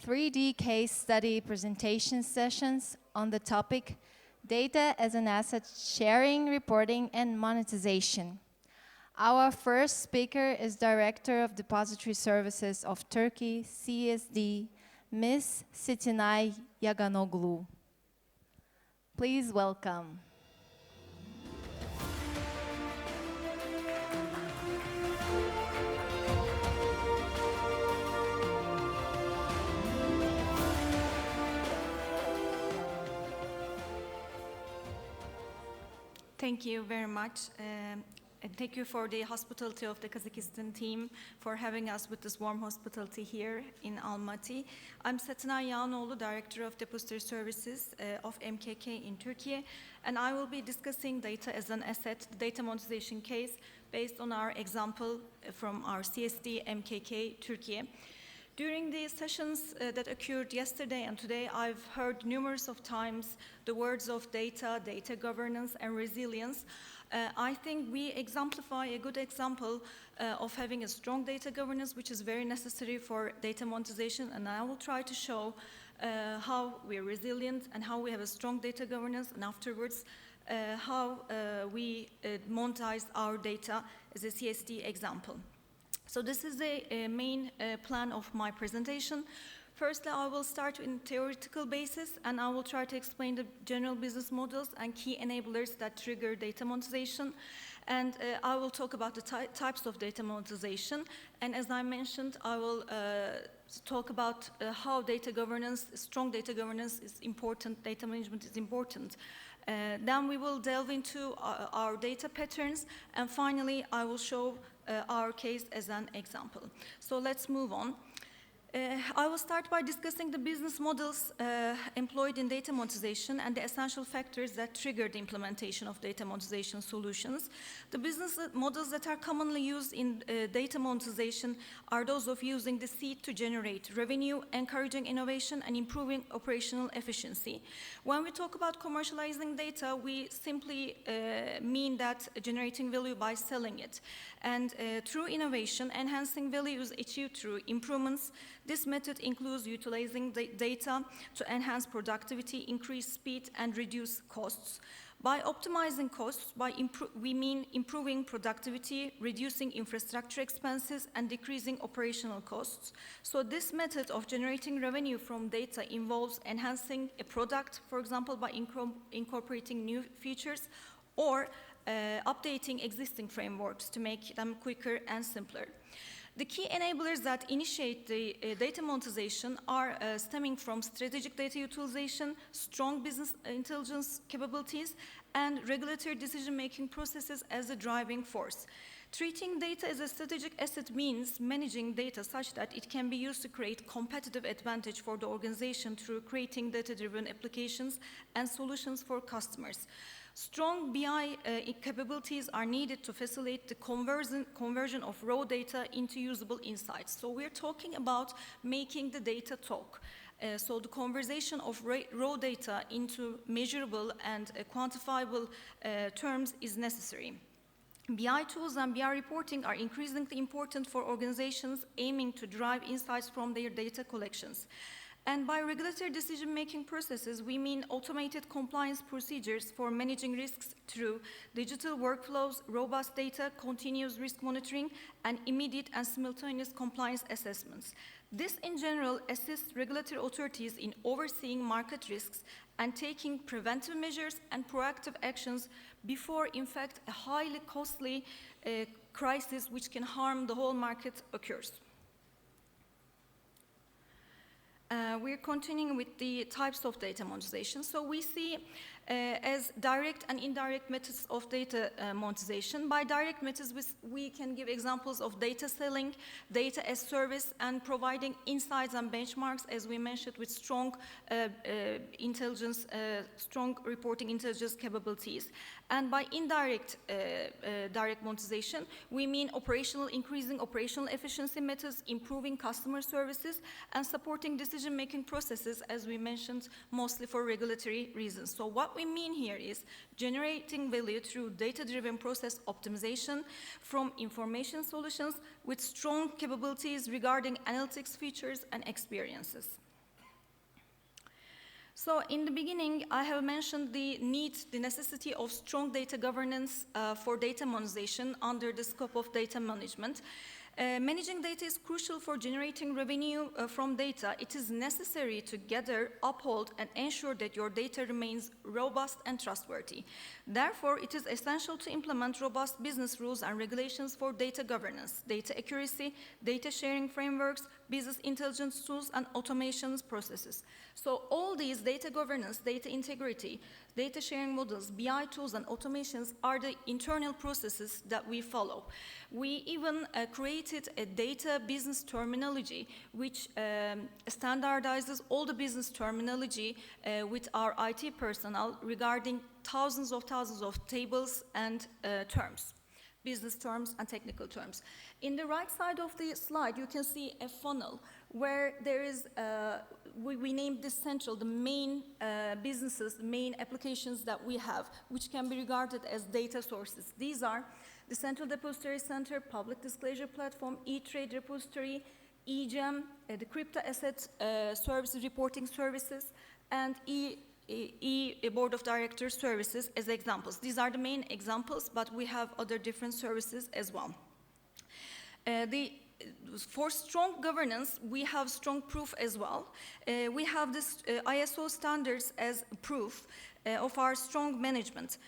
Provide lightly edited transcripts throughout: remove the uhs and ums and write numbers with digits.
3D case study presentation sessions on the topic Data as an Asset Sharing, Reporting, and Monetization. Our first speaker is Director of Depository Services of Turkey, CSD, Ms. Setenay Yaganoglu. Please welcome. Thank you very much. And thank you for the hospitality of the Kazakhstan team for having us with this warm hospitality here in Almaty. I'm Setenay Yaganoglu, Director of Depository Services of MKK in Turkey, and I will be discussing data as an asset, the data monetization case, based on our example from our CSD MKK Turkiye. During the sessions that occurred yesterday and today, I've heard numerous of times the words of data, data governance, and resilience. I think we exemplify a good example of having a strong data governance, which is very necessary for data monetization, and I will try to show how we're resilient and how we have a strong data governance, and afterwards how we monetize our data as a CSD example. So this is the main plan of my presentation. Firstly, I will start in theoretical basis, and I will try to explain the general business models and key enablers that trigger data monetization. And I will talk about the types of data monetization. And as I mentioned, I will talk about how data governance, strong data governance is important, data management is important. Then we will delve into our data patterns, and finally, I will show our case as an example. So let's move on. I will start by discussing the business models employed in data monetization and the essential factors that trigger the implementation of data monetization solutions. The business models that are commonly used in data monetization are those of using the seed to generate revenue, encouraging innovation, and improving operational efficiency. When we talk about commercializing data, we simply mean that generating value by selling it. And through innovation, enhancing value is achieved through improvements. This method includes utilizing the data to enhance productivity, increase speed, and reduce costs. By optimizing costs, we mean improving productivity, reducing infrastructure expenses, and decreasing operational costs. So this method of generating revenue from data involves enhancing a product, for example, by incorporating new features, or updating existing frameworks to make them quicker and simpler. The key enablers that initiate the data monetization are stemming from strategic data utilization, strong business intelligence capabilities, and regulatory decision-making processes as a driving force. Treating data as a strategic asset means managing data such that it can be used to create competitive advantage for the organization through creating data-driven applications and solutions for customers. Strong BI capabilities are needed to facilitate the conversion of raw data into usable insights. So we're talking about making the data talk. So the conversion of raw data into measurable and quantifiable terms is necessary. BI tools and BI reporting are increasingly important for organizations aiming to drive insights from their data collections. And by regulatory decision-making processes, we mean automated compliance procedures for managing risks through digital workflows, robust data, continuous risk monitoring, and immediate and simultaneous compliance assessments. This, in general, assists regulatory authorities in overseeing market risks and taking preventive measures and proactive actions before, in fact, a highly costly crisis which can harm the whole market occurs. We're continuing with the types of data monetization. So we see as direct and indirect methods of data monetization. By direct methods, we can give examples of data selling, data as service, and providing insights and benchmarks, as we mentioned, with strong intelligence, strong reporting intelligence capabilities. And by indirect direct monetization, we mean increasing operational efficiency methods, improving customer services, and supporting decision-making processes, as we mentioned, mostly for regulatory reasons. So what we mean here is generating value through data-driven process optimization from information solutions with strong capabilities regarding analytics features and experiences. So in the beginning, I have mentioned the need, the necessity of strong data governance for data monetization under the scope of data management. Managing data is crucial for generating revenue from data. It is necessary to gather, uphold, and ensure that your data remains robust and trustworthy. Therefore, it is essential to implement robust business rules and regulations for data governance, data accuracy, data sharing frameworks, business intelligence tools, and automations processes. So all these data governance, data integrity, data sharing models, BI tools, and automations are the internal processes that we follow. We even created a data business terminology which standardizes all the business terminology with our IT personnel regarding thousands of tables and terms, business terms and technical terms. In the right side of the slide, you can see a funnel where there is, we named this central, the main businesses, the main applications that we have, which can be regarded as data sources. These are the Central Depository Center, Public Disclosure Platform, E-Trade Repository, eGem, the Crypto Asset Services Reporting Services, and Board of Directors Services as examples. These are the main examples, but we have other different services as well. For strong governance, we have strong proof as well. We have this ISO standards as proof of our strong management.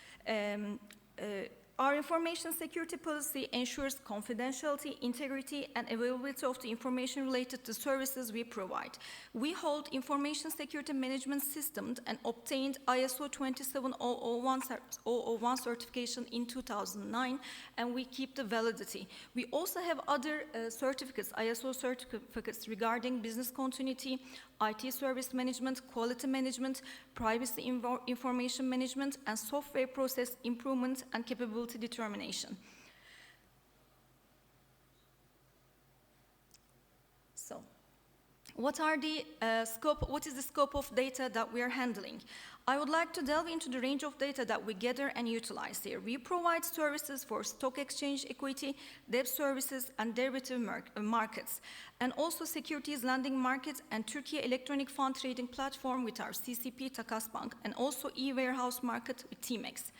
Our information security policy ensures confidentiality, integrity, and availability of the information related to services we provide. We hold information security management system and obtained ISO 27001 certification in 2009, and we keep the validity. We also have other certificates, ISO certificates regarding business continuity, IT service management, quality management, privacy information management, and software process improvement and capability determination. So, what is the scope of data that we are handling? I would like to delve into the range of data that we gather and utilize here. We provide services for stock exchange, equity, debt services, and derivative markets, and also securities lending markets and Turkiye electronic fund trading platform with our CCP Takas Bank, and also e-warehouse market with TMEX.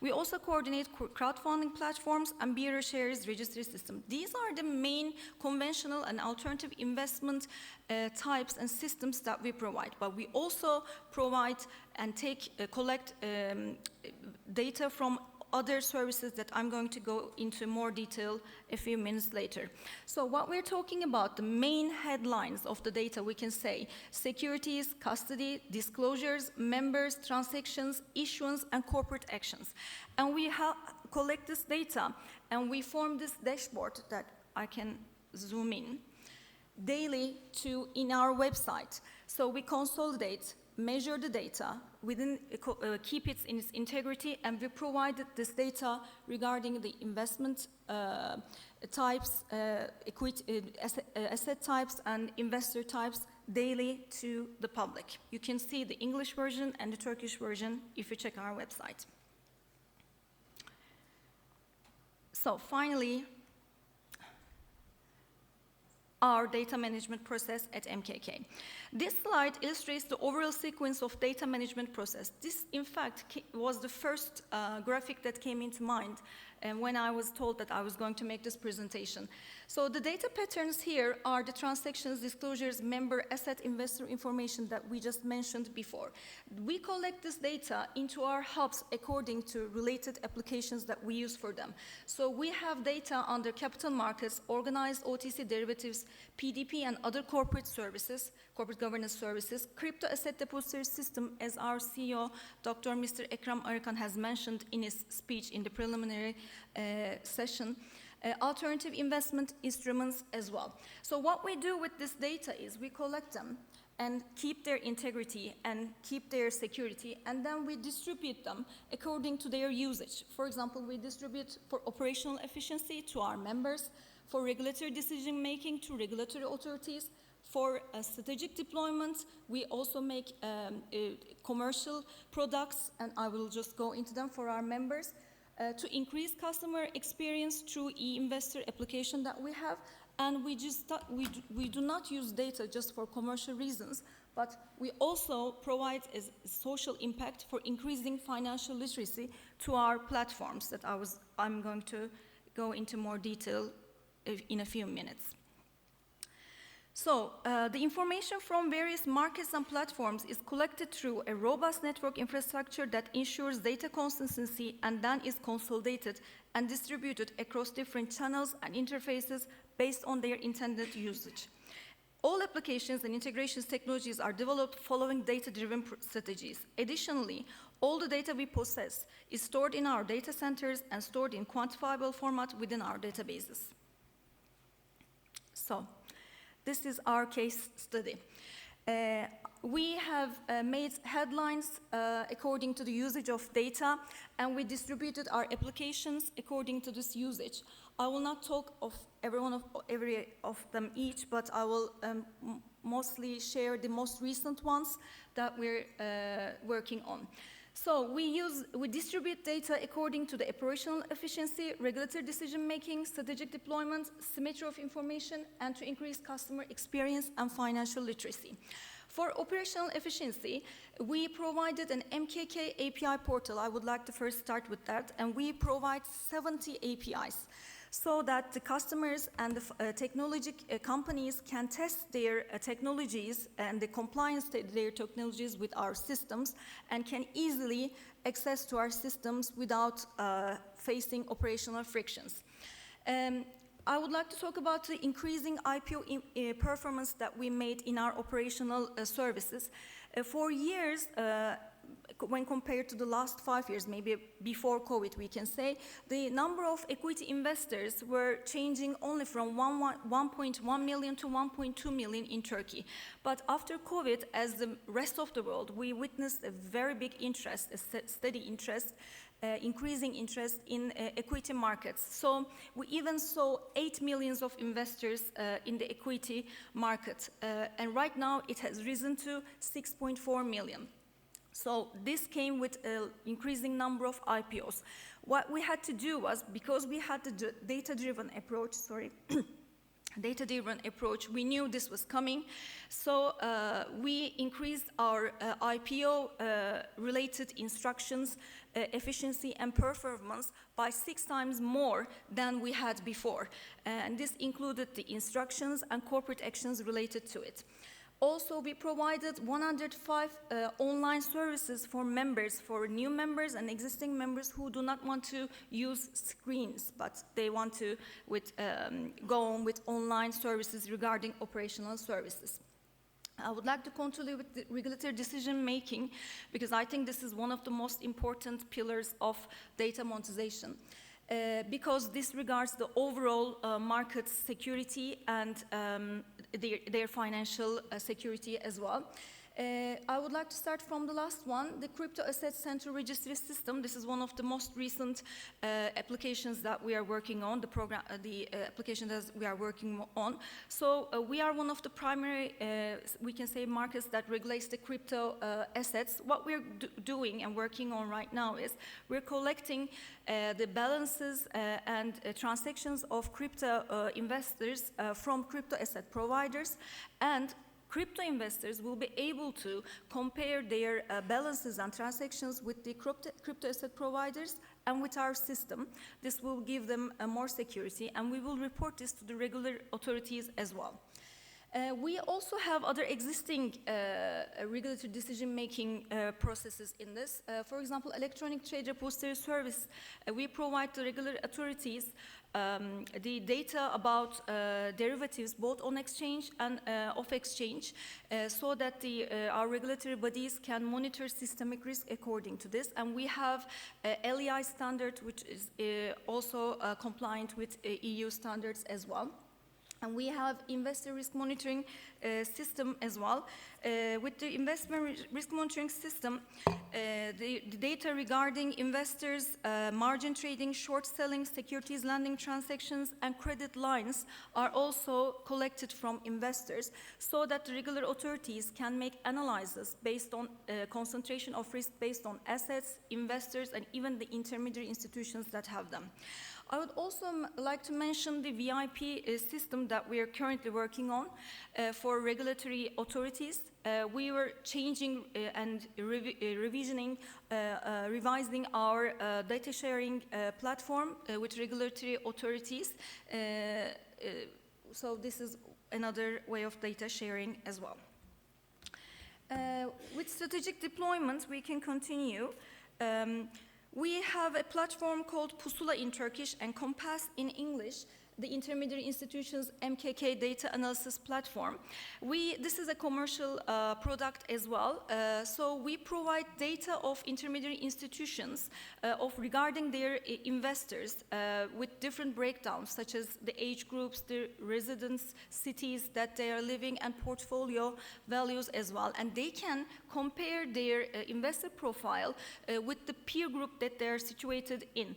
We also coordinate crowdfunding platforms and bearer shares registry system. These are the main conventional and alternative investment types and systems that we provide, but we also provide and collect data from other services that I'm going to go into more detail a few minutes later. So what we're talking about, the main headlines of the data, we can say securities, custody, disclosures, members, transactions, issuance, and corporate actions. And we collect this data and we form this dashboard that I can zoom in daily in our website. So we consolidate, measure the data, keep it in its integrity, and we provided this data regarding the investment types, asset types, and investor types daily to the public. You can see the English version and the Turkish version if you check our website. So finally, our data management process at MKK. This slide illustrates the overall sequence of data management process. This, in fact, was the first graphic that came into mind when I was told that I was going to make this presentation. So the data patterns here are the transactions, disclosures, member, asset, investor information that we just mentioned before. We collect this data into our hubs according to related applications that we use for them. So we have data under capital markets, organized OTC derivatives, PDP, and other corporate services, corporate governance services, crypto asset depository system, as our CEO, Dr. Mr. Ekram Arıkan, has mentioned in his speech in the preliminary session, alternative investment instruments as well. So what we do with this data is we collect them and keep their integrity and keep their security, and then we distribute them according to their usage. For example, we distribute for operational efficiency to our members, for regulatory decision-making to regulatory authorities, for strategic deployment. We also make commercial products, and I will just go into them for our members, to increase customer experience through e-investor application that we have, And we do not use data just for commercial reasons, but we also provide a social impact for increasing financial literacy to our platforms that I'm going to go into more detail in a few minutes. So, the information from various markets and platforms is collected through a robust network infrastructure that ensures data consistency and then is consolidated and distributed across different channels and interfaces based on their intended usage. All applications and integrations technologies are developed following data-driven strategies. Additionally, all the data we possess is stored in our data centers and stored in quantifiable format within our databases. So, this is our case study. We have made headlines according to the usage of data, and we distributed our applications according to this usage. I will not talk of every of them each, but I will mostly share the most recent ones that we're working on. So we distribute data according to the operational efficiency, regulatory decision-making, strategic deployment, symmetry of information, and to increase customer experience and financial literacy. For operational efficiency, we provided an MKK API portal. I would like to first start with that. And we provide 70 APIs so that the customers and the technology companies can test their technologies and the compliance to their technologies with our systems and can easily access to our systems without facing operational frictions. I would like to talk about the increasing IPO performance that we made in our operational services. For years, when compared to the last 5 years, maybe before COVID, we can say, the number of equity investors were changing only from 1.1 million to 1.2 million in Turkey. But after COVID, as the rest of the world, we witnessed a very big interest, a steady interest, increasing interest in equity markets. So we even saw 8 million of investors in the equity market. And right now, it has risen to 6.4 million. So this came with an increasing number of IPOs. What we had to do was, because we had the data-driven approach, we knew this was coming. So we increased our IPO-related instructions, efficiency and performance by 6 times more than we had before. And this included the instructions and corporate actions related to it. Also, we provided 105 online services for members, for new members and existing members who do not want to use screens, but they want to go on with online services regarding operational services. I would like to continue with the regulatory decision-making because I think this is one of the most important pillars of data monetization. Because this regards the overall market security and their financial security as well. I would like to start from the last one, the Crypto Asset Central Registry System. This is one of the most recent applications that we are working on, the application that we are working on. So we are one of the primary, we can say, markets that regulates the crypto assets. What we're doing and working on right now is we're collecting the balances and transactions of crypto investors from crypto asset providers, and crypto investors will be able to compare their balances and transactions with the crypto asset providers and with our system. This will give them more security, and we will report this to the regular authorities as well. We also have other existing regulatory decision-making processes in this. For example, electronic trade repository service. We provide the regular authorities the data about derivatives both on exchange and off exchange so that our regulatory bodies can monitor systemic risk according to this. And we have LEI standard, which is also compliant with EU standards as well. And we have investor risk monitoring system as well. With the investment risk monitoring system, the data regarding investors, margin trading, short selling, securities lending transactions, and credit lines are also collected from investors so that the regular authorities can make analyses based on concentration of risk based on assets, investors, and even the intermediary institutions that have them. I would also like to mention the VIP system that we are currently working on for regulatory authorities. We were changing and revising our data sharing platform with regulatory authorities. So this is another way of data sharing as well. With strategic deployment, we can continue. We have a platform called Pusula in Turkish and Compass in English, the Intermediary Institutions MKK Data Analysis Platform. This is a commercial product as well. So we provide data of intermediary institutions regarding their investors with different breakdowns, such as the age groups, the residence cities that they are living, and portfolio values as well. And they can compare their investor profile with the peer group that they are situated in.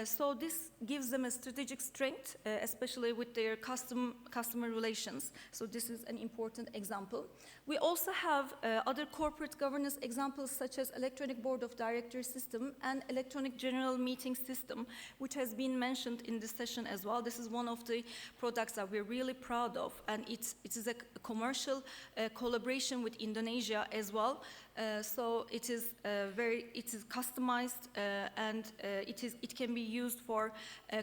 So this gives them a strategic strength, especially with their customer relations. So this is an important example. We also have other corporate governance examples, such as electronic board of directors system and electronic general meeting system, which has been mentioned in this session as well. This is one of the products that we're really proud of, and it is a commercial collaboration with Indonesia as well. So it is customized and it can be used for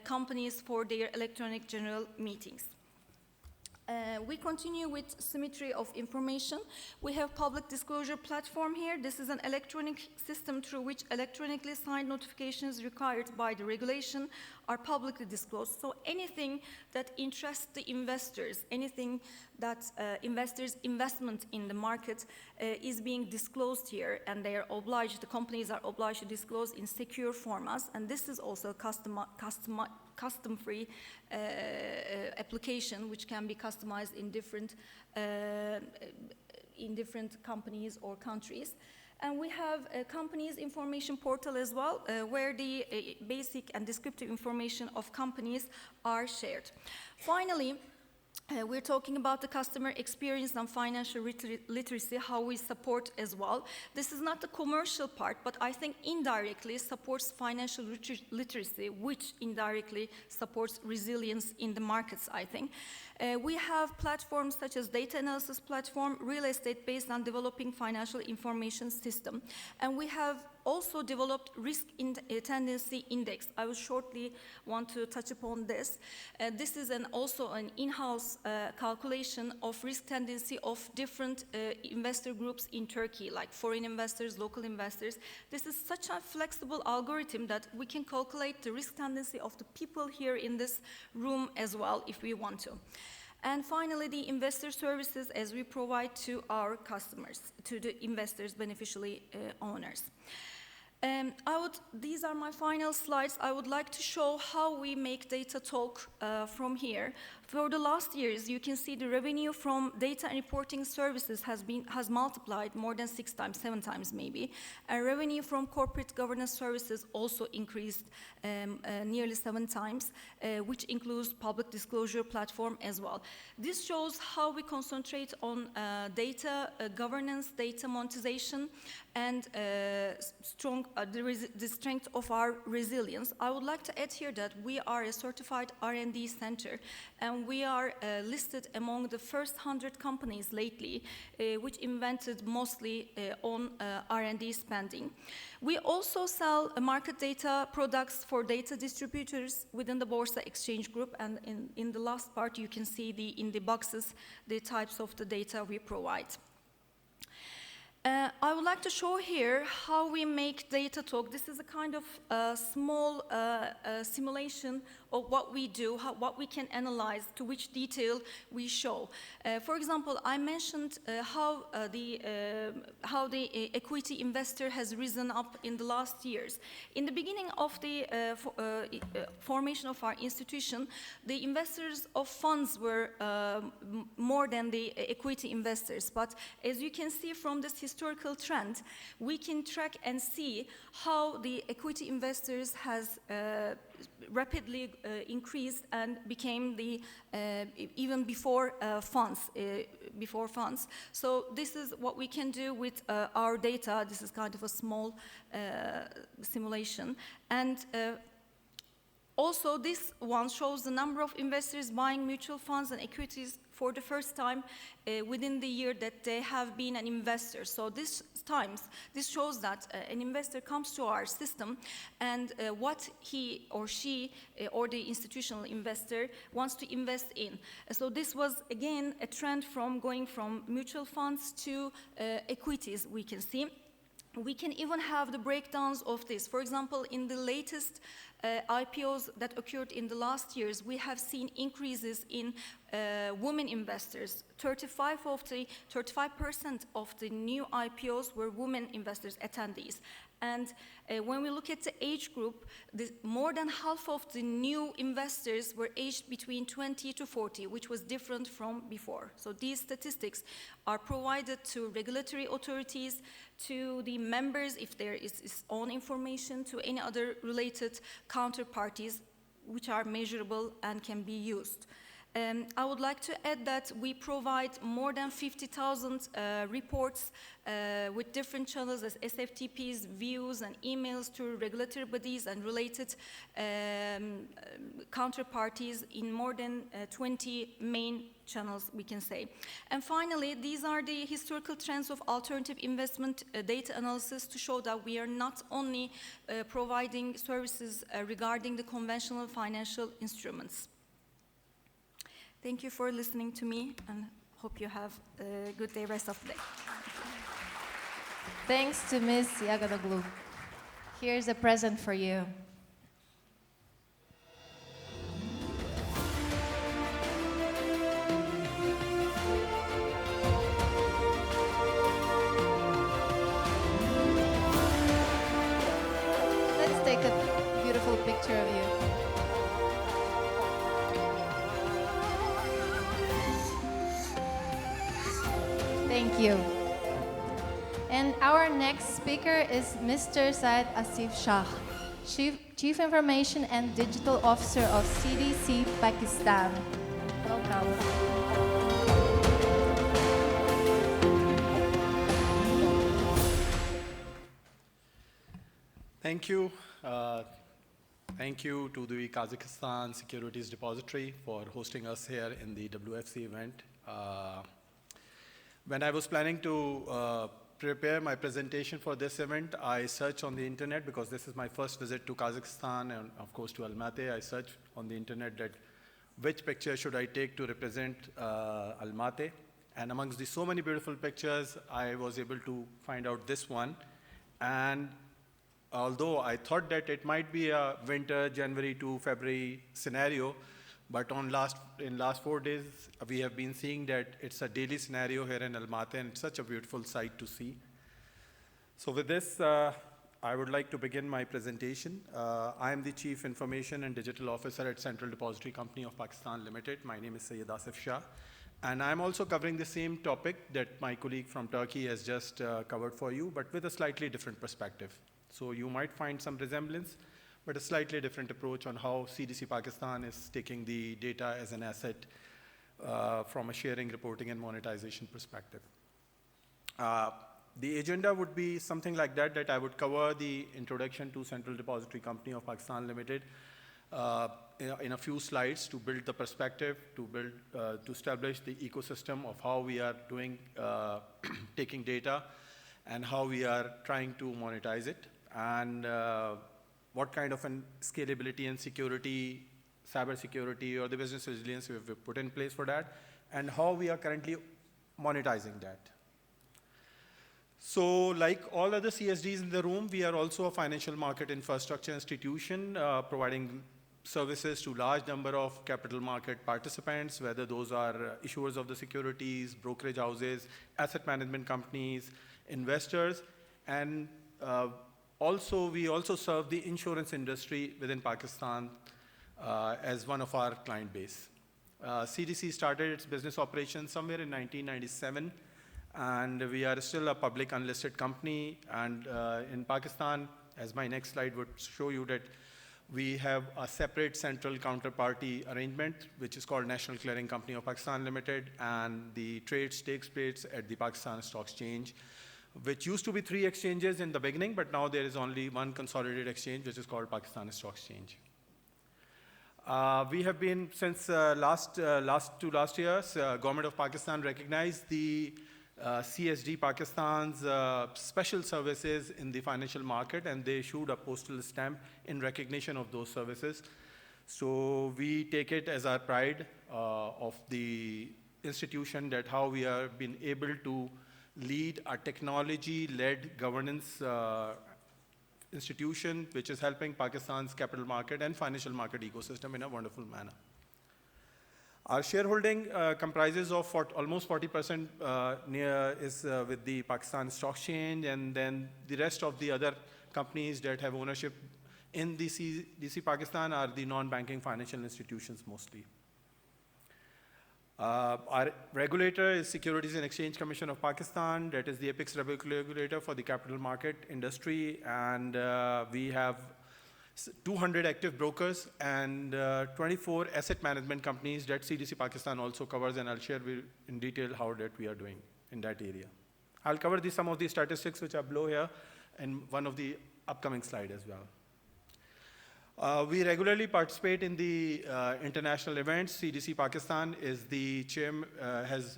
companies for their electronic general meetings. We continue with symmetry of information. We have public disclosure platform here. This is an electronic system through which electronically signed notifications required by the regulation are publicly disclosed. So anything that interests the investors, anything that investors' investment in the market is being disclosed here, and they are obliged, the companies are obliged to disclose in secure formats, and this is also custom-free application, which can be customized in different companies or countries. And we have a company's information portal as well, where the basic and descriptive information of companies are shared. Finally, we're talking about the customer experience and financial literacy, how we support as well. This is not the commercial part, but I think indirectly supports financial literacy, which indirectly supports resilience in the markets, I think. We have platforms such as data analysis platform, real estate based on developing financial information system. And we have also developed risk tendency index. I will shortly want to touch upon this. This is also an in-house calculation of risk tendency of different investor groups in Turkey, like foreign investors, local investors. This is such a flexible algorithm that we can calculate the risk tendency of the people here in this room as well, if we want to. And finally, the investor services as we provide to our customers, to the investors, beneficially owners. These are my final slides. I would like to show how we make data talk from here. For the last years, you can see the revenue from data and reporting services has multiplied more than 6 times, 7 times maybe. And revenue from corporate governance services also increased nearly 7 times, which includes public disclosure platform as well. This shows how we concentrate on data governance, data monetization, and the strength of our resilience. I would like to add here that we are a certified R&D center, and we are listed among the first 100 companies lately, which invented mostly on R&D spending. We also sell market data products for data distributors within the Borsa Exchange Group, and in the last part you can see in the boxes the types of the data we provide. I would like to show here how we make data talk. This is a kind of small simulation of what we do, what we can analyze, to which detail we show. For example, I mentioned how the equity investor has risen up in the last years. In the beginning of the formation of our institution, the investors of funds were more than the equity investors. But as you can see from this historical trend, we can track and see how the equity investors has rapidly increased and became the even before funds. So this is what we can do with our data. This is kind of a small simulation, and Also, this one shows the number of investors buying mutual funds and equities for the first time within the year that they have been an investor. So this shows that an investor comes to our system and what he or she or the institutional investor wants to invest in. So this was again a trend from going from mutual funds to equities, we can see. We can even have the breakdowns of this. For example, in the latest IPOs that occurred in the last years, we have seen increases in women investors. 35% of the new IPOs were women investors, attendees. And when we look at the age group, more than half of the new investors were aged between 20 to 40, which was different from before. So these statistics are provided to regulatory authorities, to the members if there is own information, to any other related counterparties which are measurable and can be used. I would like to add that we provide more than 50,000 reports with different channels as SFTPs, views, and emails to regulatory bodies and related counterparties in more than 20 main channels, we can say. And finally, these are the historical trends of alternative investment data analysis to show that we are not only providing services regarding the conventional financial instruments. Thank you for listening to me, and hope you have a good day rest of the day. Thanks to Ms. Yaganoglu. Here's a present for you. Let's take a beautiful picture of you. Thank you. And our next speaker is Mr. Syed Asif Shah, Chief Information and Digital Officer of CDC Pakistan. Welcome. Thank you. Thank you to the Kazakhstan Securities Depository for hosting us here in the WFC event. When I was planning to prepare my presentation for this event, I searched on the internet because this is my first visit to Kazakhstan and of course to Almaty. I searched on the internet that which picture should I take to represent Almaty. And amongst the so many beautiful pictures, I was able to find out this one. And although I thought that it might be a winter, January to February scenario, but in last 4 days, we have been seeing that it's a daily scenario here in Almaty, and it's such a beautiful sight to see. So with this, I would like to begin my presentation. I am the Chief Information and Digital Officer at Central Depository Company of Pakistan Limited. My name is Syed Asif Shah. And I'm also covering the same topic that my colleague from Turkey has just covered for you, but with a slightly different perspective. So you might find some resemblance, but a slightly different approach on how CDC Pakistan is taking the data as an asset from a sharing, reporting, and monetization perspective. The agenda would be something like that I would cover the introduction to Central Depository Company of Pakistan Limited in a few slides to build the perspective, to establish the ecosystem of how we are doing, taking data, and how we are trying to monetize it, and what kind of an scalability and security, cyber security, or the business resilience we have put in place for that, and how we are currently monetizing that. So like all other CSDs in the room, we are also a financial market infrastructure institution providing services to large number of capital market participants, whether those are issuers of the securities, brokerage houses, asset management companies, investors, and we also serve the insurance industry within Pakistan as one of our client base. CDC started its business operations somewhere in 1997, and we are still a public unlisted company. And in Pakistan, as my next slide would show you, that we have a separate central counterparty arrangement, which is called National Clearing Company of Pakistan Limited, and the trades takes place at the Pakistan Stock Exchange, which used to be 3 exchanges in the beginning, but now there is only one consolidated exchange, which is called Pakistan Stock Exchange. We have been, since last years, Government of Pakistan recognized the CSD Pakistan's special services in the financial market, and they issued a postal stamp in recognition of those services. So we take it as our pride of the institution that how we have been able to lead a technology-led governance institution which is helping Pakistan's capital market and financial market ecosystem in a wonderful manner. Our shareholding comprises of almost 40% is with the Pakistan Stock Exchange, and then the rest of the other companies that have ownership in DC Pakistan are the non-banking financial institutions mostly. Our regulator is Securities and Exchange Commission of Pakistan. That is the apex regulator for the capital market industry, and we have 200 active brokers and 24 asset management companies that CDC Pakistan also covers, and I'll share in detail how that we are doing in that area. I'll cover some of the statistics which are below here in one of the upcoming slides as well. We regularly participate in the international events. CDC Pakistan is has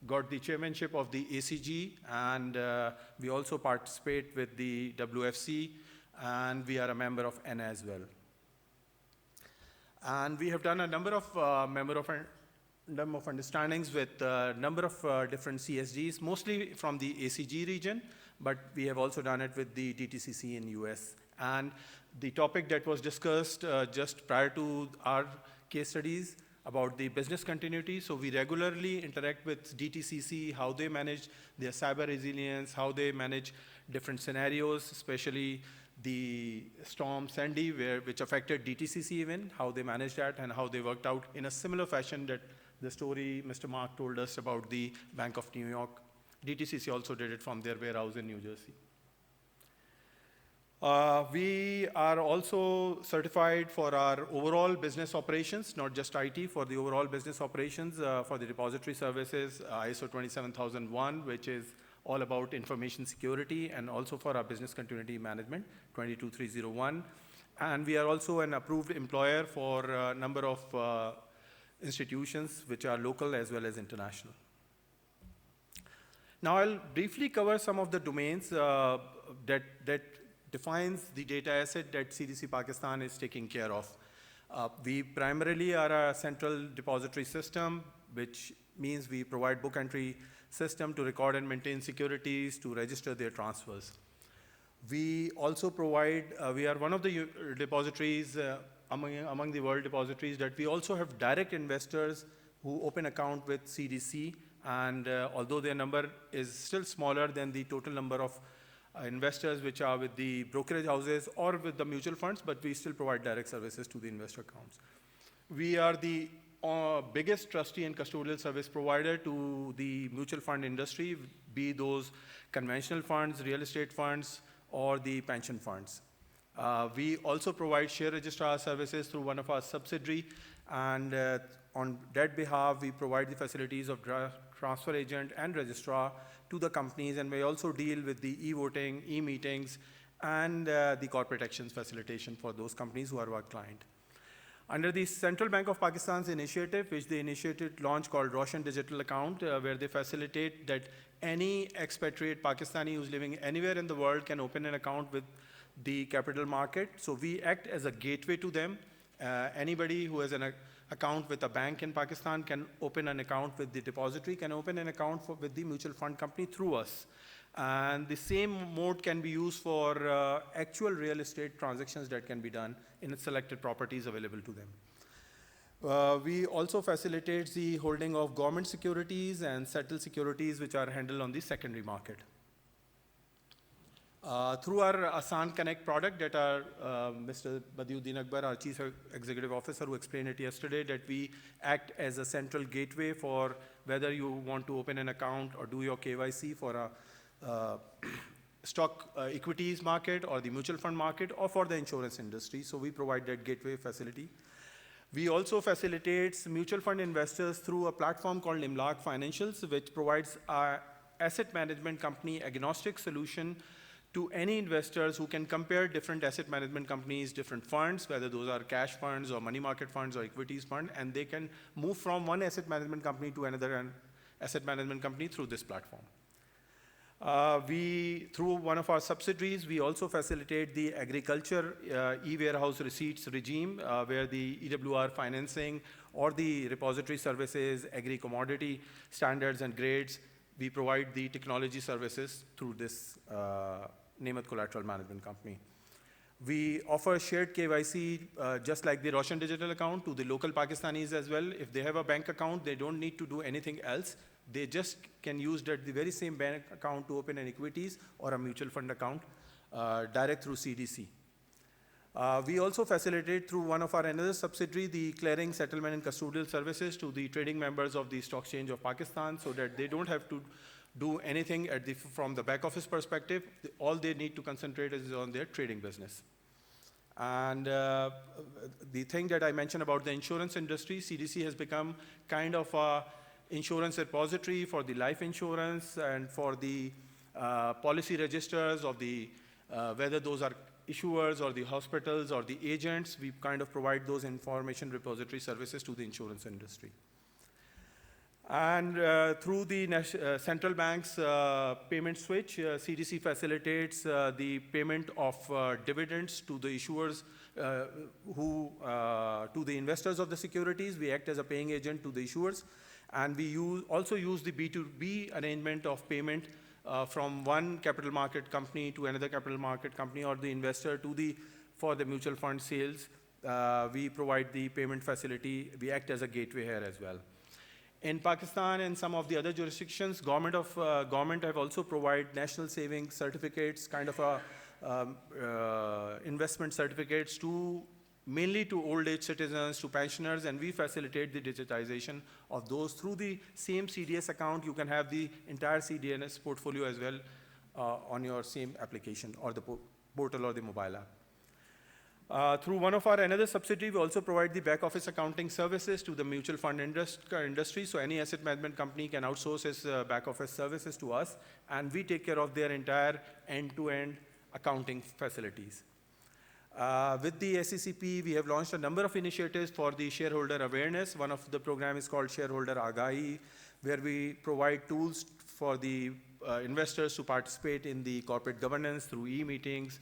got the chairmanship of the ACG, and we also participate with the WFC, and we are a member of N as well. And we have done a number of memorandum of understandings with a number of different CSDs, mostly from the ACG region, but we have also done it with the DTCC in US. And the topic that was discussed just prior to our case studies about the business continuity. So we regularly interact with DTCC, how they manage their cyber resilience, how they manage different scenarios, especially the storm Sandy, which affected DTCC even, how they managed that and how they worked out in a similar fashion that the story Mr. Mark told us about the Bank of New York. DTCC also did it from their warehouse in New Jersey. We are also certified for our overall business operations, not just IT, for the overall business operations for the depository services, ISO 27001, which is all about information security, and also for our business continuity management, 22301. And we are also an approved employer for a number of institutions which are local as well as international. Now I'll briefly cover some of the domains that defines the data asset that CDC Pakistan is taking care of. We primarily are a central depository system, which means we provide book entry system to record and maintain securities, to register their transfers. We also provide, we are one of the depositories among the world depositories that we also have direct investors who open account with CDC, and although their number is still smaller than the total number of investors which are with the brokerage houses or with the mutual funds, but we still provide direct services to the investor accounts. We are the biggest trustee and custodial service provider to the mutual fund industry, be those conventional funds, real estate funds, or the pension funds. We also provide share registrar services through one of our subsidiary, and on that behalf, we provide the facilities of transfer agent and registrar to the companies, and we also deal with the e-voting, e-meetings, and the corporate actions facilitation for those companies who are our client. Under the Central Bank of Pakistan's initiative, which they initiated, launch called Roshan Digital Account, where they facilitate that any expatriate Pakistani who's living anywhere in the world can open an account with the capital market. So we act as a gateway to them. Anybody who has an account with a bank in Pakistan can open an account with the depository, can open an account with the mutual fund company through us. And the same mode can be used for actual real estate transactions that can be done in selected properties available to them. We also facilitate the holding of government securities and settled securities which are handled on the secondary market. Through our Asan Connect product that our Mr. Badiuddin Akbar, our Chief Executive Officer, who explained it yesterday, that we act as a central gateway for whether you want to open an account or do your KYC for a stock equities market or the mutual fund market or for the insurance industry. So we provide that gateway facility. We also facilitate mutual fund investors through a platform called Imlaq Financials, which provides our asset management company agnostic solution to any investors who can compare different asset management companies, different funds, whether those are cash funds or money market funds or equities fund, and they can move from one asset management company to another asset management company through this platform. Through one of our subsidiaries, we also facilitate the agriculture e-warehouse receipts regime, where the EWR financing or the repository services, agri-commodity standards and grades, we provide the technology services through this Nemat Collateral Management Company. We offer shared KYC, just like the Roshan Digital account, to the local Pakistanis as well. If they have a bank account, they don't need to do anything else. They just can use the very same bank account to open an equities or a mutual fund account direct through CDC. We also facilitate through one of our another subsidiary, the clearing, settlement, and custodial services to the trading members of the Stock Exchange of Pakistan, so that they don't have to do anything from the back office perspective. All they need to concentrate is on their trading business. And the thing that I mentioned about the insurance industry, CDC has become kind of a insurance repository for the life insurance and for the policy registers of the, whether those are issuers or the hospitals or the agents, we kind of provide those information repository services to the insurance industry. And through the central bank's payment switch, CDC facilitates the payment of dividends to the issuers to the investors of the securities. We act as a paying agent to the issuers. And we also use the B2B arrangement of payment from one capital market company to another capital market company or the investor for the mutual fund sales. We provide the payment facility. We act as a gateway here as well. In Pakistan and some of the other jurisdictions, government have also provided national savings certificates, kind of investment certificates mainly to old age citizens, to pensioners, and we facilitate the digitization of those through the same CDS account. You can have the entire CDS portfolio as well on your same application or the portal or the mobile app. Through one of our another subsidiary, we also provide the back office accounting services to the mutual fund industry. So any asset management company can outsource its back office services to us, and we take care of their entire end-to-end accounting facilities. With the SECP, we have launched a number of initiatives for the shareholder awareness. One of the program is called Shareholder Agahi, where we provide tools for the investors to participate in the corporate governance through e-meetings,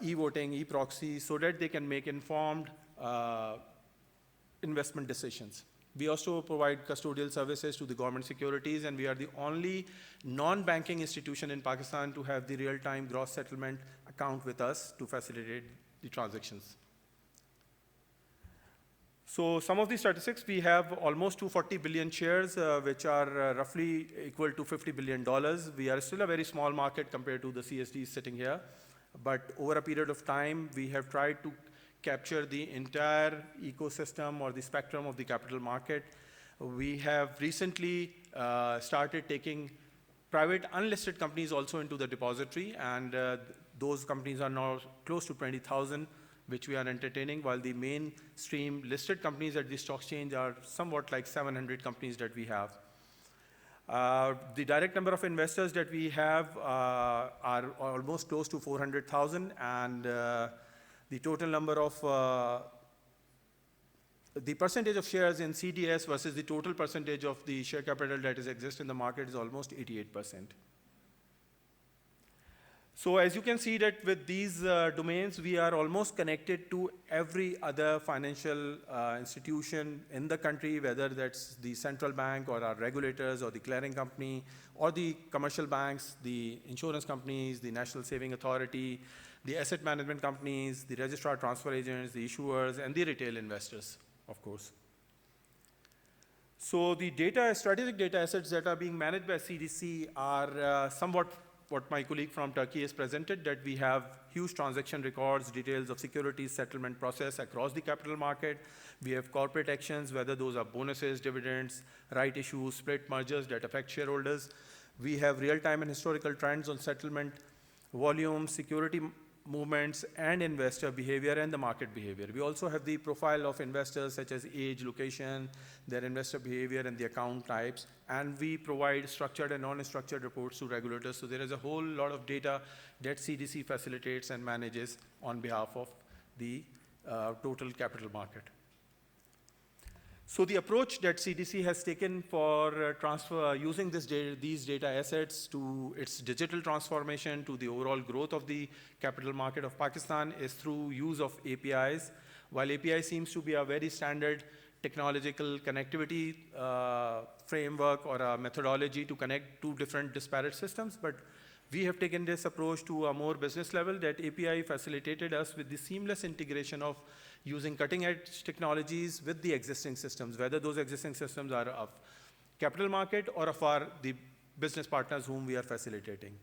e-voting, e-proxy, so that they can make informed investment decisions. We also provide custodial services to the government securities, and we are the only non-banking institution in Pakistan to have the real-time gross settlement account with us to facilitate the transactions. So some of the statistics, we have almost 240 billion shares, which are roughly equal to $50 billion. We are still a very small market compared to the CSDs sitting here. But over a period of time, we have tried to capture the entire ecosystem or the spectrum of the capital market. We have recently started taking private unlisted companies also into the depository, and those companies are now close to 20,000, which we are entertaining, while the mainstream listed companies at the stock exchange are somewhat like 700 companies that we have. The direct number of investors that we have are almost close to 400,000, and the total number of the percentage of shares in CDS versus the total percentage of the share capital that exists in the market is almost 88%. So as you can see that with these domains, we are almost connected to every other financial institution in the country, whether that's the central bank or our regulators or the clearing company or the commercial banks, the insurance companies, the National Saving Authority, the asset management companies, the registrar transfer agents, the issuers, and the retail investors, of course. So the strategic data assets that are being managed by CDC are somewhat what my colleague from Turkey has presented, that we have huge transaction records, details of securities settlement process across the capital market. We have corporate actions, whether those are bonuses, dividends, right issues, split mergers that affect shareholders. We have real-time and historical trends on settlement volume, security movements and investor behavior and the market behavior. We also have the profile of investors such as age, location, their investor behavior and the account types, and we provide structured and non-structured reports to regulators. So there is a whole lot of data that CDC facilitates and manages on behalf of the total capital market. So the approach that CDC has taken for using these data assets to its digital transformation to the overall growth of the capital market of Pakistan is through use of APIs. While API seems to be a very standard technological connectivity framework or a methodology to connect two different disparate systems, but we have taken this approach to a more business level that API facilitated us with the seamless integration of using cutting-edge technologies with the existing systems, whether those existing systems are of capital market or of the business partners whom we are facilitating.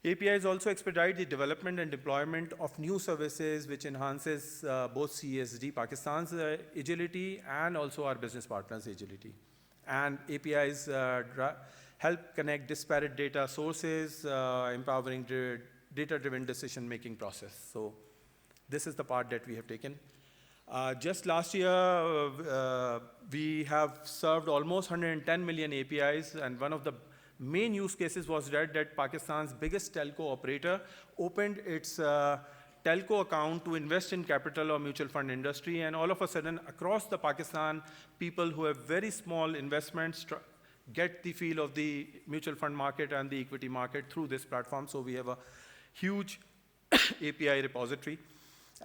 APIs also expedite the development and deployment of new services, which enhances both CSD, Pakistan's agility, and also our business partners' agility. And APIs help connect disparate data sources, empowering data-driven decision-making process. So this is the part that we have taken. Just last year, we have served almost 110 million APIs, and one of the main use cases was that Pakistan's biggest telco operator opened its telco account to invest in capital or mutual fund industry, and all of a sudden, across the Pakistan, people who have very small investments get the feel of the mutual fund market and the equity market through this platform. So we have a huge API repository.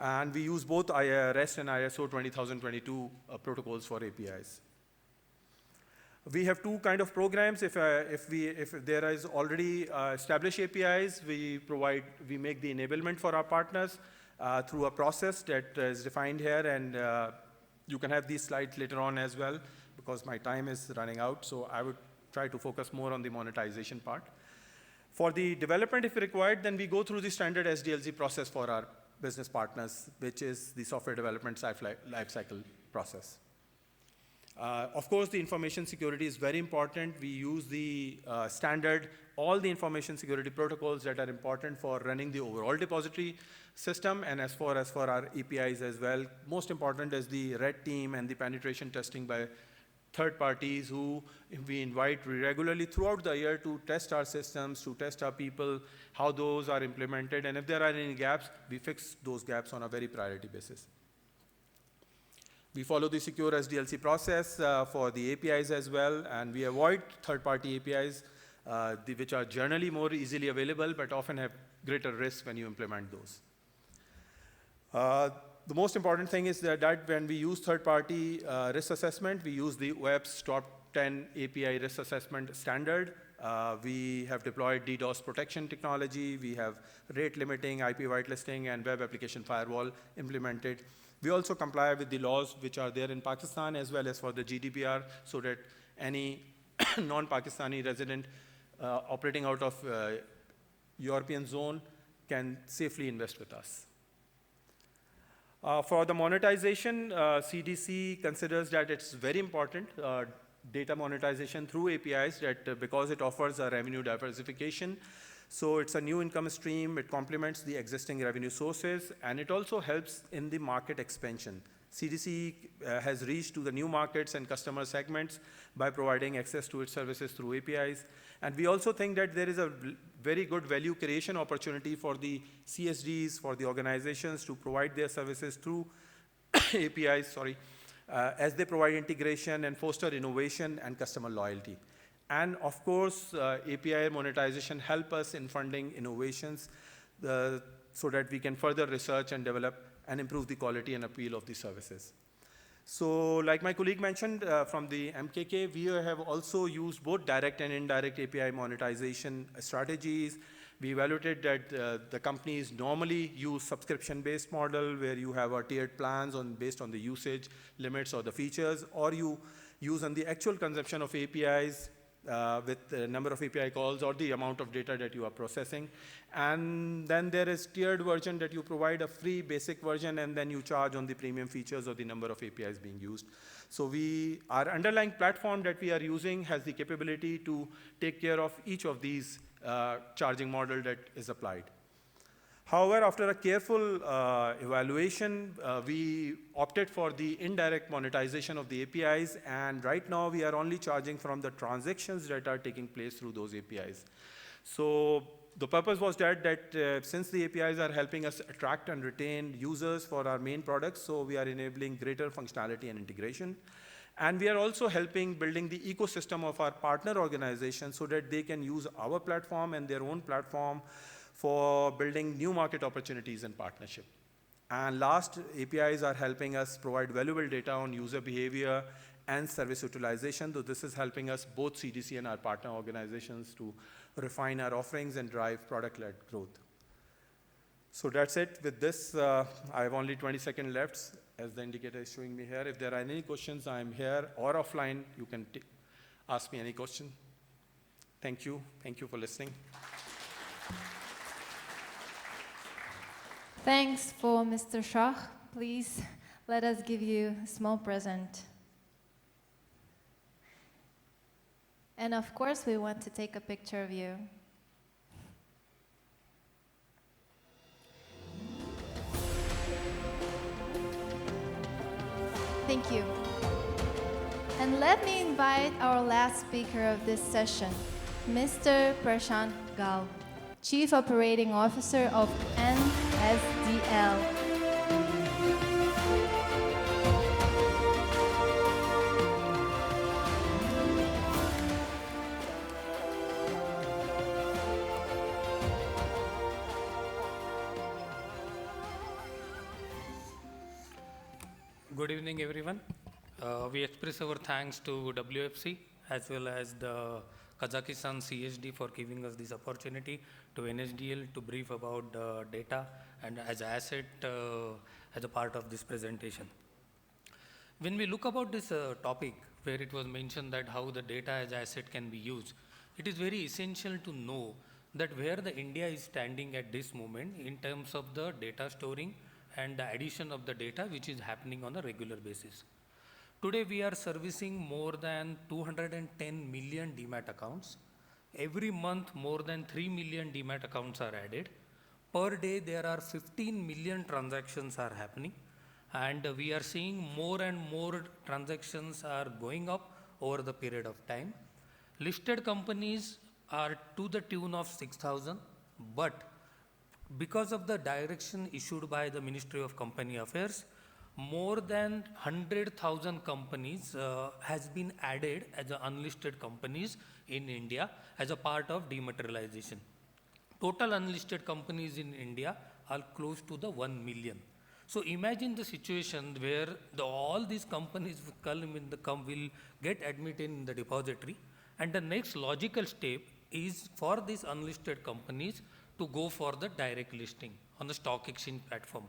And we use both REST and ISO 20022 protocols for APIs. We have two kind of programs. If there is already established APIs, we make the enablement for our partners through a process that is defined here. And you can have these slides later on as well, because my time is running out. So I would try to focus more on the monetization part. For the development, if required, then we go through the standard SDLC process for our business partners, which is the software development lifecycle process. Of course, the information security is very important. We use the all the information security protocols that are important for running the overall depository system, and as far as for our APIs as well. Most important is the red team and the penetration testing by third parties who we invite regularly throughout the year to test our systems, to test our people, how those are implemented, and if there are any gaps, we fix those gaps on a very priority basis. We follow the secure SDLC process for the APIs as well, and we avoid third-party APIs, which are generally more easily available, but often have greater risk when you implement those. The most important thing is that when we use third-party risk assessment, we use the Web's top 10 API risk assessment standard. We have deployed DDoS protection technology. We have rate limiting, IP whitelisting, and web application firewall implemented. We also comply with the laws which are there in Pakistan as well as for the GDPR, so that any non-Pakistani resident operating out of European zone can safely invest with us. For the monetization, CDC considers that it's very important, data monetization through APIs, because it offers a revenue diversification. So it's a new income stream, it complements the existing revenue sources, and it also helps in the market expansion. CDC has reached to the new markets and customer segments by providing access to its services through APIs. And we also think that there is a very good value creation opportunity for the CSDs, for the organizations to provide their services through APIs, as they provide integration and foster innovation and customer loyalty. And of course, API monetization help us in funding innovations so that we can further research and develop and improve the quality and appeal of the services. So like my colleague mentioned from the MKK, we have also used both direct and indirect API monetization strategies. We evaluated that the companies normally use subscription-based model where you have tiered plans based on the usage limits or the features, or you use on the actual consumption of APIs with the number of API calls or the amount of data that you are processing. And then there is tiered version that you provide a free basic version, and then you charge on the premium features or the number of APIs being used. So our underlying platform that we are using has the capability to take care of each of these charging model that is applied. However, after a careful evaluation, we opted for the indirect monetization of the APIs, and right now we are only charging from the transactions that are taking place through those APIs. So the purpose was that since the APIs are helping us attract and retain users for our main products, so we are enabling greater functionality and integration. And we are also helping building the ecosystem of our partner organizations so that they can use our platform and their own platform for building new market opportunities and partnership. And last, APIs are helping us provide valuable data on user behavior and service utilization, though this is helping us, both CDC and our partner organizations, to refine our offerings and drive product-led growth. So that's it. With this, I have only 20 seconds left, as the indicator is showing me here. If there are any questions, I'm here, or offline, you can ask me any question. Thank you. Thank you for listening. Thanks for Mr. Shah. Please let us give you a small present. And of course, we want to take a picture of you. Thank you. And let me invite our last speaker of this session, Mr. Prashant Gal, Chief Operating Officer of NSDL. Good evening, everyone. We express our thanks to WFC as well as the Kazakhstan CSD for giving us this opportunity, to NSDL to brief about data and as an asset as a part of this presentation. When we look about this topic, where it was mentioned that how the data as asset can be used, it is very essential to know that where the India is standing at this moment in terms of the data storing and the addition of the data which is happening on a regular basis. Today we are servicing more than 210 million DMAT accounts. Every month more than 3 million DMAT accounts are added. Per day there are 15 million transactions are happening, and we are seeing more and more transactions are going up over the period of time. Listed companies are to the tune of 6,000, but because of the direction issued by the Ministry of Company Affairs, more than 100,000 companies has been added as unlisted companies in India as a part of dematerialization. Total unlisted companies in India are close to the 1 million. So imagine the situation where all these companies will get admitted in the depository, and the next logical step is for these unlisted companies to go for the direct listing on the stock exchange platform.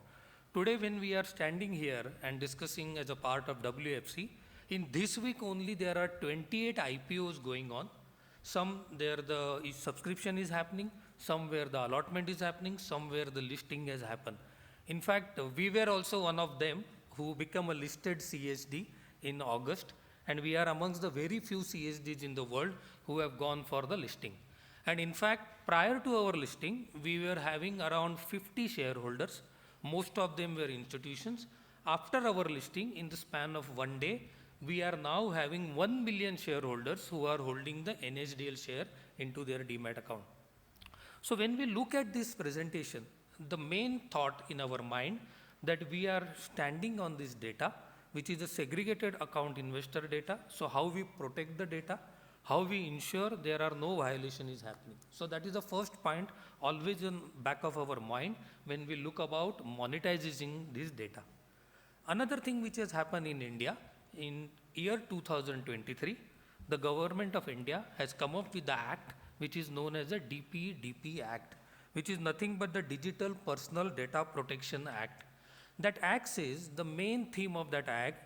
Today when we are standing here and discussing as a part of WFC, in this week only there are 28 IPOs going on. Some there the subscription is happening, somewhere the allotment is happening, somewhere the listing has happened. In fact, we were also one of them who become a listed CSD in August, and we are amongst the very few CSDs in the world who have gone for the listing. And in fact, prior to our listing, we were having around 50 shareholders. Most of them were institutions. After our listing, in the span of one day, we are now having 1 million shareholders who are holding the NSDL share into their DMAT account. So when we look at this presentation, the main thought in our mind that we are standing on this data, which is a segregated account investor data. So how we protect the data, how we ensure there are no violation is happening. So that is the first point always in back of our mind when we look about monetizing this data. Another thing which has happened in India, in year 2023, the government of India has come up with the act which is known as the DPDP Act, which is nothing but the Digital Personal Data Protection Act. That act says the main theme of that act,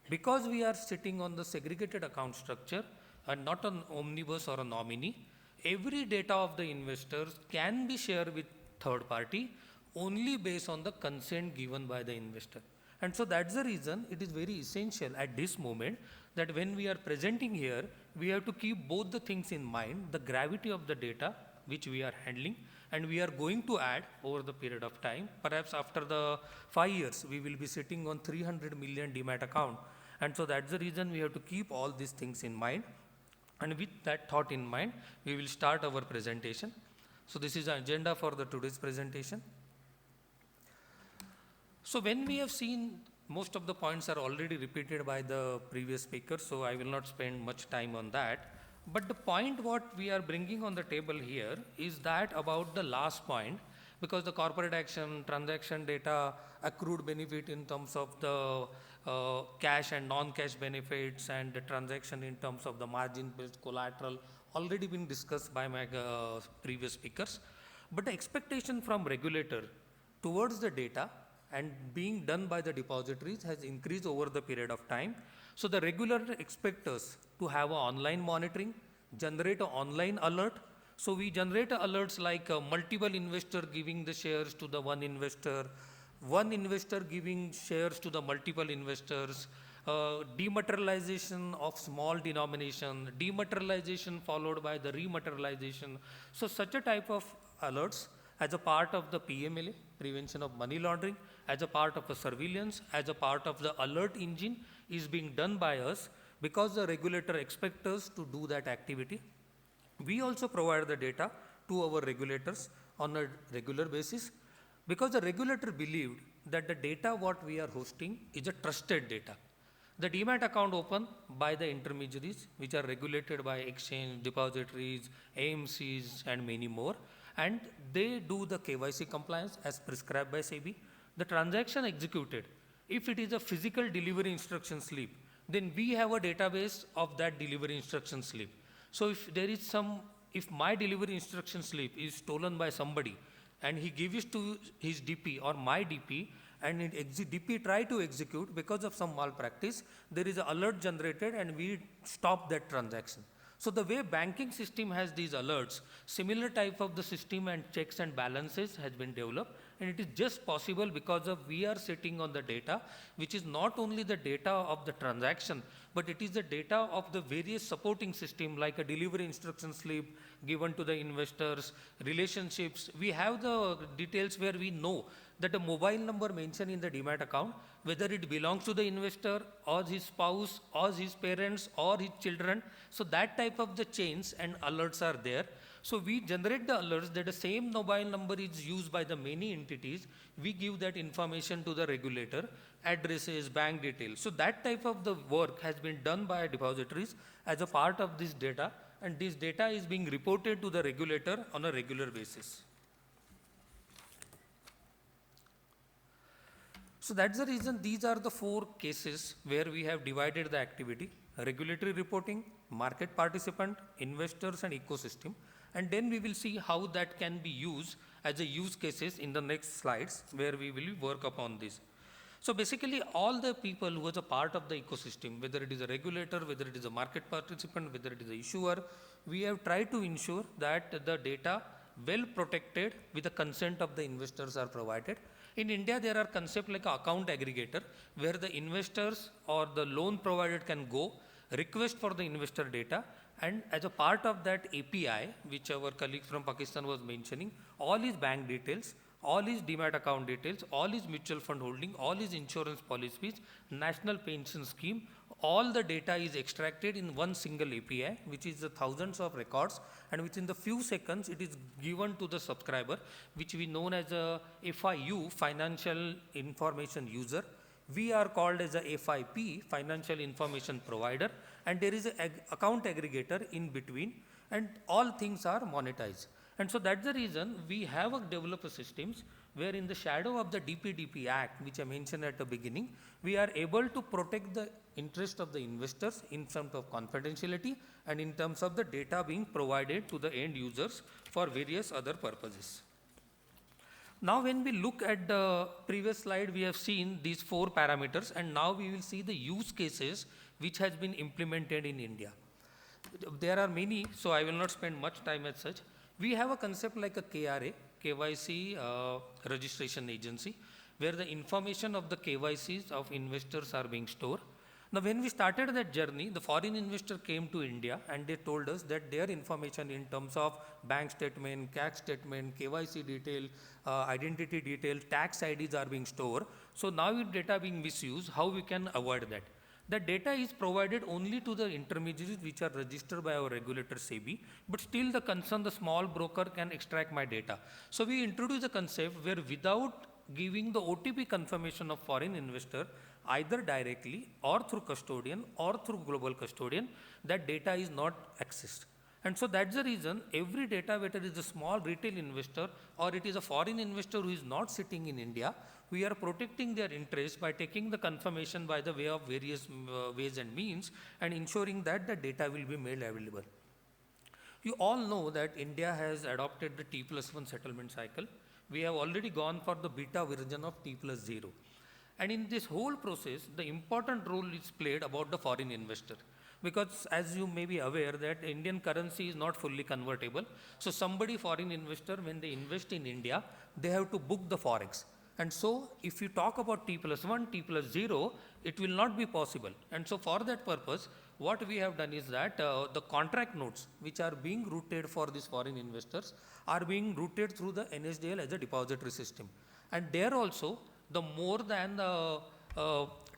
because we are sitting on the segregated account structure and not an omnibus or a nominee, every data of the investors can be shared with third party only based on the consent given by the investor. And so that's the reason it is very essential at this moment that when we are presenting here, we have to keep both the things in mind, the gravity of the data, which we are handling, and we are going to add over the period of time. Perhaps after the 5 years, we will be sitting on 300 million demat account. And so that's the reason we have to keep all these things in mind. And with that thought in mind, we will start our presentation. So this is the agenda for the today's presentation. So when we have seen, most of the points are already repeated by the previous speaker, so I will not spend much time on that. But the point what we are bringing on the table here is that about the last point, because the corporate action, transaction data, accrued benefit in terms of the cash and non-cash benefits, and the transaction in terms of the margin-based collateral, already been discussed by my previous speakers. But the expectation from regulator towards the data and being done by the depositories has increased over the period of time. So the regulator expects us to have an online monitoring, generate an online alert. So we generate alerts like multiple investor giving the shares to the one investor giving shares to the multiple investors, dematerialization of small denomination, dematerialization followed by the rematerialization. So such a type of alerts as a part of the PMLA, prevention of money laundering, as a part of the surveillance, as a part of the alert engine is being done by us because the regulator expects us to do that activity. We also provide the data to our regulators on a regular basis because the regulator believed that the data what we are hosting is a trusted data. The demat account opened by the intermediaries which are regulated by exchange, depositories, AMCs and many more, and they do the KYC compliance as prescribed by SEBI. The transaction executed, if it is a physical delivery instruction slip, then we have a database of that delivery instruction slip. So if my delivery instruction slip is stolen by somebody and he gives it to his DP or my DP and DP try to execute because of some malpractice, there is an alert generated and we stop that transaction. So the way banking system has these alerts, similar type of the system and checks and balances has been developed, and it is just possible because of we are sitting on the data, which is not only the data of the transaction, but it is the data of the various supporting system like a delivery instruction slip given to the investors, relationships. We have the details where we know that a mobile number mentioned in the demat account, whether it belongs to the investor or his spouse or his parents or his children. So that type of the chains and alerts are there. So we generate the alerts that the same mobile number is used by the many entities. We give that information to the regulator, addresses, bank details. So that type of the work has been done by depositories as a part of this data, and this data is being reported to the regulator on a regular basis. So that's the reason these are the 4 cases where we have divided the activity: regulatory reporting, market participant, investors and ecosystem. And then we will see how that can be used as a use cases in the next slides where we will work upon this. So basically all the people who was a part of the ecosystem, whether it is a regulator, whether it is a market participant, whether it is a issuer, we have tried to ensure that the data well protected with the consent of the investors are provided. In India, there are concepts like account aggregator, where the investors or the loan provider can go, request for the investor data, and as a part of that API, which our colleague from Pakistan was mentioning, all his bank details, all his demat account details, all his mutual fund holding, all his insurance policies, national pension scheme, all the data is extracted in one single API, which is the thousands of records, and within the few seconds it is given to the subscriber, which we known as a FIU, financial information user. We are called as a FIP, financial information provider, and there is an account aggregator in between, and all things are monetized. And so that's the reason we have developed systems where in the shadow of the DPDP Act, which I mentioned at the beginning, we are able to protect the interest of the investors in terms of confidentiality and in terms of the data being provided to the end users for various other purposes. Now when we look at the previous slide, we have seen these 4 parameters, and now we will see the use cases which has been implemented in India. There are many, so I will not spend much time as such. We have a concept like a KRA, KYC registration agency, where the information of the KYCs of investors are being stored. Now, when we started that journey, the foreign investor came to India and they told us that their information in terms of bank statement, cash statement, KYC detail, identity detail, tax IDs are being stored. So now with data being misused, how we can avoid that? The data is provided only to the intermediaries which are registered by our regulator SEBI, but still the concern, the small broker can extract my data. So we introduced a concept where without giving the OTP confirmation of foreign investor, either directly or through custodian or through global custodian, that data is not accessed. And so that's the reason every data, whether it is a small retail investor or it is a foreign investor who is not sitting in India, we are protecting their interest by taking the confirmation by the way of various ways and means and ensuring that the data will be made available. You all know that India has adopted the T+1 settlement cycle. We have already gone for the beta version of T+0. And in this whole process, the important role is played about the foreign investor. Because as you may be aware that Indian currency is not fully convertible. So somebody, foreign investor, when they invest in India, they have to book the Forex. And so if you talk about T+1, T+0, it will not be possible. And so for that purpose, what we have done is that the contract notes which are being routed for these foreign investors are being routed through the NSDL as a depository system. And there also, the more than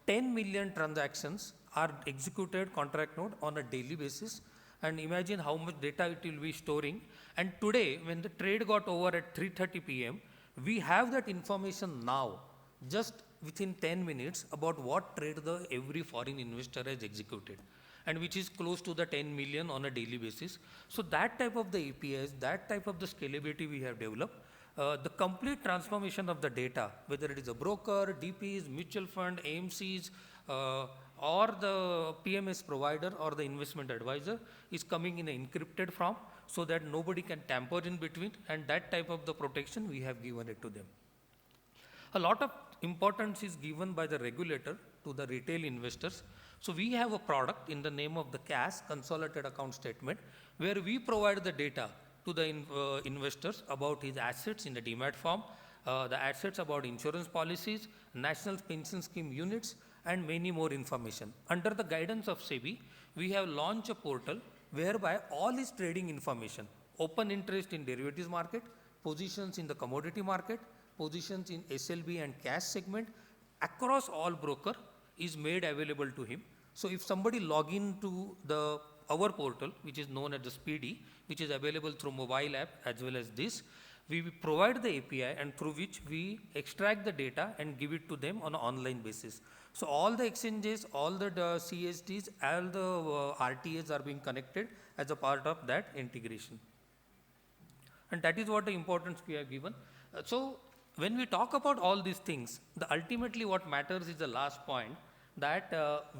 10 million transactions are executed contract note on a daily basis. And imagine how much data it will be storing. And today, when the trade got over at 3:30 p.m., we have that information now, just within 10 minutes, about what trade every foreign investor has executed, and which is close to the 10 million on a daily basis. So that type of the APIs, that type of the scalability we have developed, the complete transformation of the data, whether it is a broker, DPs, mutual fund, AMCs, or the PMS provider or the investment advisor, is coming in an encrypted form so that nobody can tamper in between, and that type of the protection we have given it to them. A lot of importance is given by the regulator to the retail investors. So we have a product in the name of the CAS, Consolidated Account Statement, where we provide the data to the investors about his assets in the demat form, the assets about insurance policies, national pension scheme units, and many more information. Under the guidance of SEBI, we have launched a portal whereby all his trading information, open interest in derivatives market, positions in the commodity market, positions in SLB and cash segment, across all broker is made available to him. So if somebody log in to our portal, which is known as the Speedy, which is available through mobile app as well as this, we provide the API and through which we extract the data and give it to them on an online basis. So all the exchanges, all the CSDs, all the RTAs are being connected as a part of that integration. And that is what the importance we have given. So when we talk about all these things, ultimately what matters is the last point, that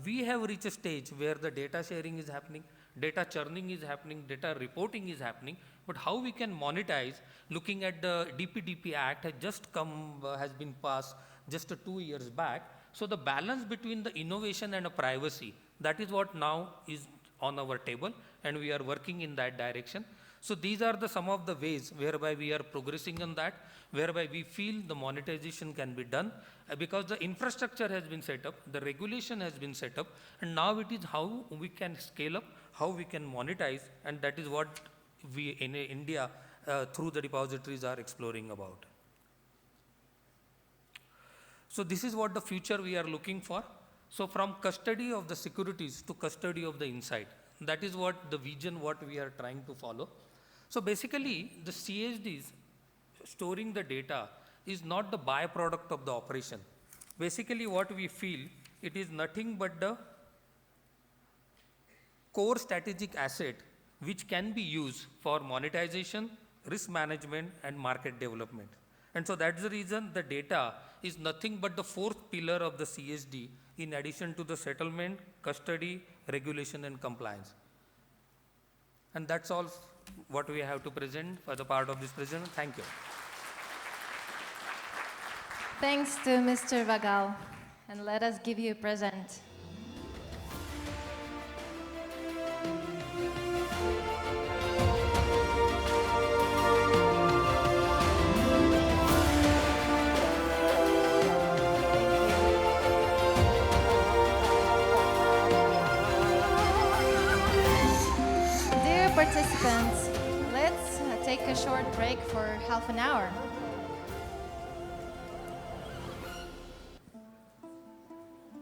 we have reached a stage where the data sharing is happening, data churning is happening, data reporting is happening, but how we can monetize, looking at the DPDP Act has been passed just 2 years back. So the balance between the innovation and privacy, that is what now is on our table, and we are working in that direction. So these are some of the ways whereby we are progressing on that, whereby we feel the monetization can be done, because the infrastructure has been set up, the regulation has been set up, and now it is how we can scale up, how we can monetize, and that is what we in India through the depositories are exploring about. So this is what the future we are looking for. So from custody of the securities to custody of the insight, that is what the vision what we are trying to follow. So basically the CSDs storing the data is not the byproduct of the operation. Basically what we feel, it is nothing but the core strategic asset which can be used for monetization, risk management, and market development. And so that's the reason the data is nothing but the fourth pillar of the CSD, in addition to the settlement, custody, regulation, and compliance. And that's all what we have to present as a part of this presentation. Thank you. Thanks to Mr. Vagal. And let us give you a present. participants. Let's take a short break for half an hour.